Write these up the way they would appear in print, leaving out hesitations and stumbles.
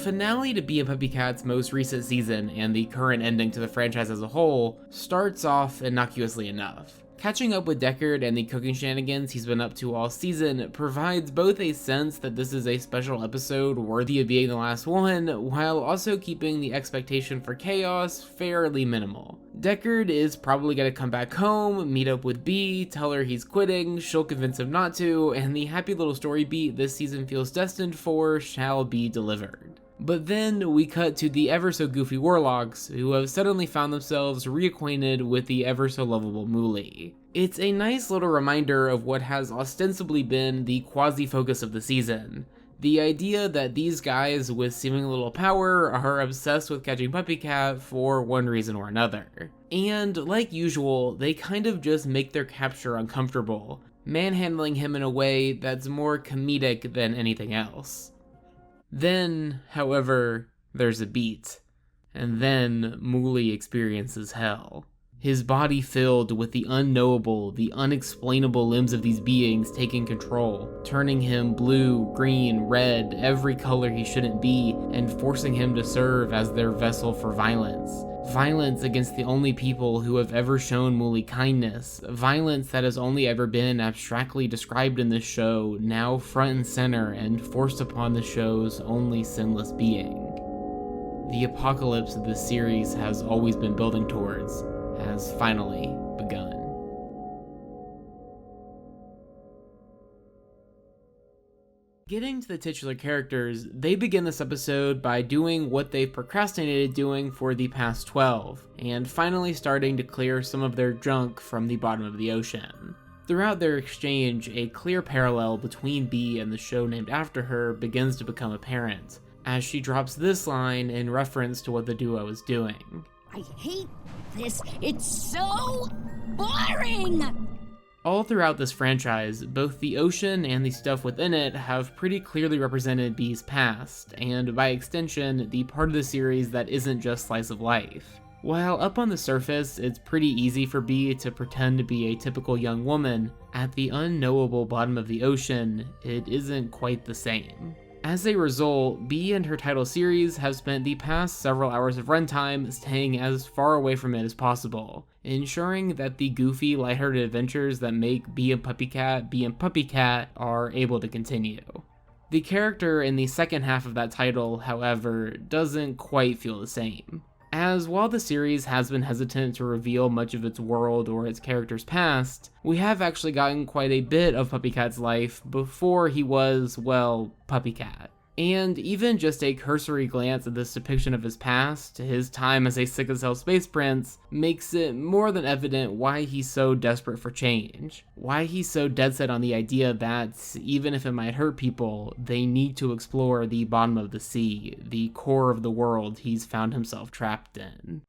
finale to Be a PuppyCat's most recent season, and the current ending to the franchise as a whole, starts off innocuously enough. Catching up with Deckard and the cooking shenanigans he's been up to all season provides both a sense that this is a special episode worthy of being the last one, while also keeping the expectation for chaos fairly minimal. Deckard is probably going to come back home, meet up with Bee, tell her he's quitting, she'll convince him not to, and the happy little story beat this season feels destined for shall be delivered. But then we cut to the ever so goofy warlocks, who have suddenly found themselves reacquainted with the ever so lovable Mooley. It's a nice little reminder of what has ostensibly been the quasi-focus of the season. The idea that these guys with seeming little power are obsessed with catching PuppyCat for one reason or another. And like usual, they kind of just make their capture uncomfortable, manhandling him in a way that's more comedic than anything else. Then, however, there's a beat, and then Mooley experiences hell. His body filled with the unknowable, the unexplainable limbs of these beings taking control, turning him blue, green, red, every color he shouldn't be, and forcing him to serve as their vessel for violence. Violence against the only people who have ever shown Mooley kindness, violence that has only ever been abstractly described in this show, now front and center and forced upon the show's only sinless being. The apocalypse that this series has always been building towards has finally begun. Getting to the titular characters, they begin this episode by doing what they've procrastinated doing for the past 12, and finally starting to clear some of their junk from the bottom of the ocean. Throughout their exchange, a clear parallel between Bee and the show named after her begins to become apparent, as she drops this line in reference to what the duo is doing. I hate this. It's so boring! All throughout this franchise, both the ocean and the stuff within it have pretty clearly represented Bee's past, and by extension, the part of the series that isn't just slice of life. While up on the surface, it's pretty easy for Bee to pretend to be a typical young woman, at the unknowable bottom of the ocean, it isn't quite the same. As a result, Bee and her title series have spent the past several hours of runtime staying as far away from it as possible, ensuring that the goofy, lighthearted adventures that make Bee and PuppyCat are able to continue. The character in the second half of that title, however, doesn't quite feel the same. As while the series has been hesitant to reveal much of its world or its character's past, we have actually gotten quite a bit of PuppyCat's life before he was, well, PuppyCat. And even just a cursory glance at this depiction of his past, his time as a sick-as-hell space prince, makes it more than evident why he's so desperate for change. Why he's so dead set on the idea that, even if it might hurt people, they need to explore the bottom of the sea, the core of the world he's found himself trapped in.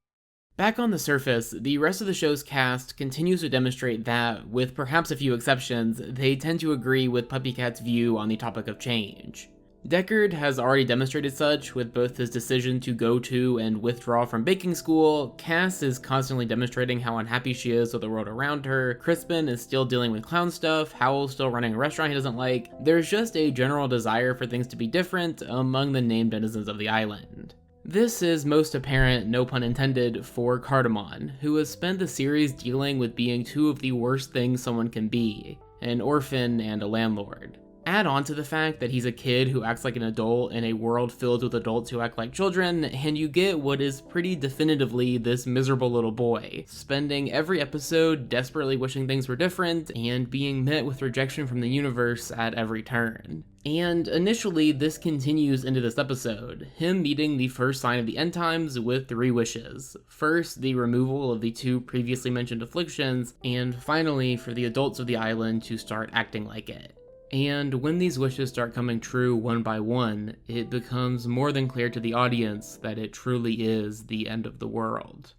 Back on the surface, the rest of the show's cast continues to demonstrate that, with perhaps a few exceptions, they tend to agree with PuppyCat's view on the topic of change. Deckard has already demonstrated such with both his decision to go to and withdraw from baking school, Cass is constantly demonstrating how unhappy she is with the world around her, Crispin is still dealing with clown stuff, Howell's still running a restaurant he doesn't like. There's just a general desire for things to be different among the named denizens of the island. This is most apparent, no pun intended, for Cardamon, who has spent the series dealing with being two of the worst things someone can be, an orphan and a landlord. Add on to the fact that he's a kid who acts like an adult in a world filled with adults who act like children, and you get what is pretty definitively this miserable little boy, spending every episode desperately wishing things were different and being met with rejection from the universe at every turn. And initially, this continues into this episode, him meeting the first sign of the end times with 3 wishes. First, the removal of the 2 previously mentioned afflictions, and finally, for the adults of the island to start acting like it. And when these wishes start coming true one by one, it becomes more than clear to the audience that it truly is the end of the world.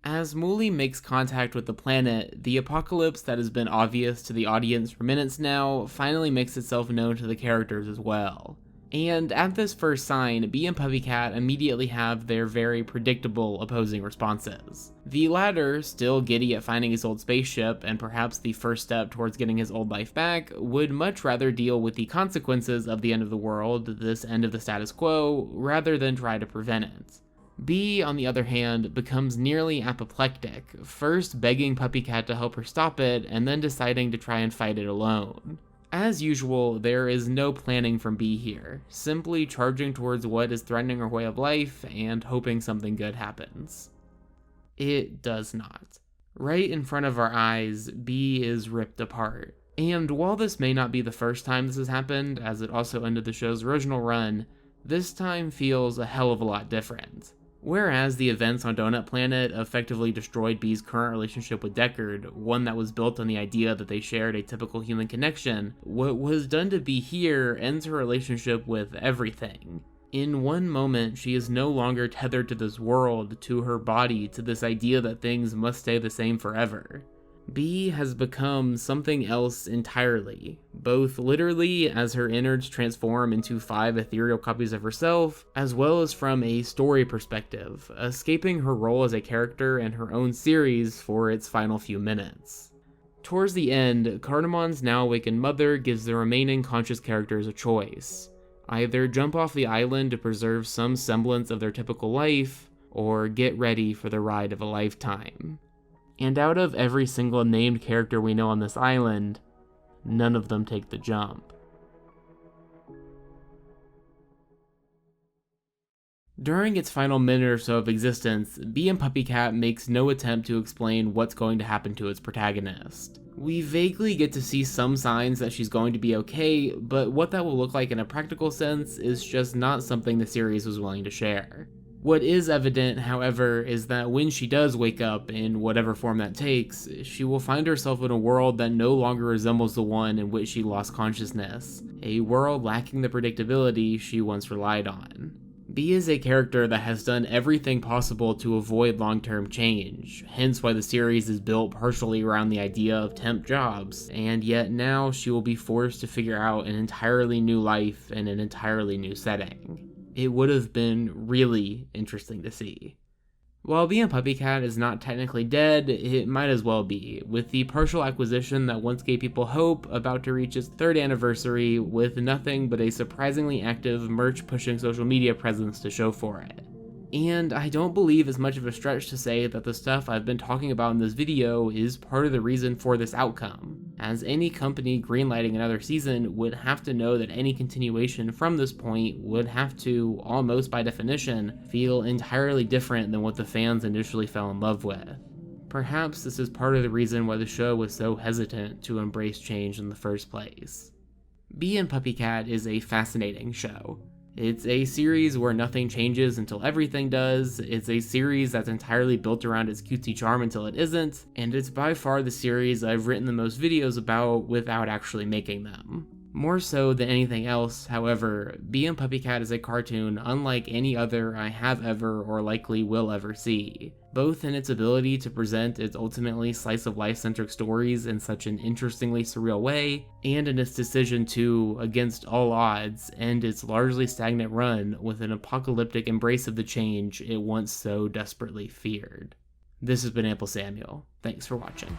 As Mooley makes contact with the planet, the apocalypse that has been obvious to the audience for minutes now finally makes itself known to the characters as well. And at this first sign, Bee and PuppyCat immediately have their very predictable opposing responses. The latter, still giddy at finding his old spaceship and perhaps the first step towards getting his old life back, would much rather deal with the consequences of the end of the world, this end of the status quo, rather than try to prevent it. Bee, on the other hand, becomes nearly apoplectic, first begging PuppyCat to help her stop it, and then deciding to try and fight it alone. As usual, there is no planning from Bee here, simply charging towards what is threatening her way of life and hoping something good happens. It does not. Right in front of our eyes, Bee is ripped apart. And while this may not be the first time this has happened, as it also ended the show's original run, this time feels a hell of a lot different. Whereas the events on Donut Planet effectively destroyed Bee's current relationship with Deckard, one that was built on the idea that they shared a typical human connection, what was done to Bee here ends her relationship with everything. In one moment, she is no longer tethered to this world, to her body, to this idea that things must stay the same forever. Bee has become something else entirely, both literally as her innards transform into 5 ethereal copies of herself, as well as from a story perspective, escaping her role as a character and her own series for its final few minutes. Towards the end, Cardamon's now awakened mother gives the remaining conscious characters a choice. Either jump off the island to preserve some semblance of their typical life, or get ready for the ride of a lifetime. And out of every single named character we know on this island, none of them take the jump. During its final minute or so of existence, Bee and PuppyCat makes no attempt to explain what's going to happen to its protagonist. We vaguely get to see some signs that she's going to be okay, but what that will look like in a practical sense is just not something the series was willing to share. What is evident, however, is that when she does wake up, in whatever form that takes, she will find herself in a world that no longer resembles the one in which she lost consciousness, a world lacking the predictability she once relied on. Bee is a character that has done everything possible to avoid long-term change, hence why the series is built partially around the idea of temp jobs, and yet now she will be forced to figure out an entirely new life in an entirely new setting. It would have been really interesting to see. While Bee and PuppyCat is not technically dead, it might as well be, with the partial acquisition that once gave people hope about to reach its 3rd anniversary with nothing but a surprisingly active merch-pushing social media presence to show for it. And I don't believe it's much of a stretch to say that the stuff I've been talking about in this video is part of the reason for this outcome, as any company greenlighting another season would have to know that any continuation from this point would have to, almost by definition, feel entirely different than what the fans initially fell in love with. Perhaps this is part of the reason why the show was so hesitant to embrace change in the first place. Bee and PuppyCat is a fascinating show. It's a series where nothing changes until everything does, it's a series that's entirely built around its cutesy charm until it isn't, and it's by far the series I've written the most videos about without actually making them. More so than anything else, however, Bee and PuppyCat is a cartoon unlike any other I have ever or likely will ever see, both in its ability to present its ultimately slice-of-life-centric stories in such an interestingly surreal way, and in its decision to, against all odds, end its largely stagnant run with an apocalyptic embrace of the change it once so desperately feared. This has been AmpleSamuel. Thanks for watching.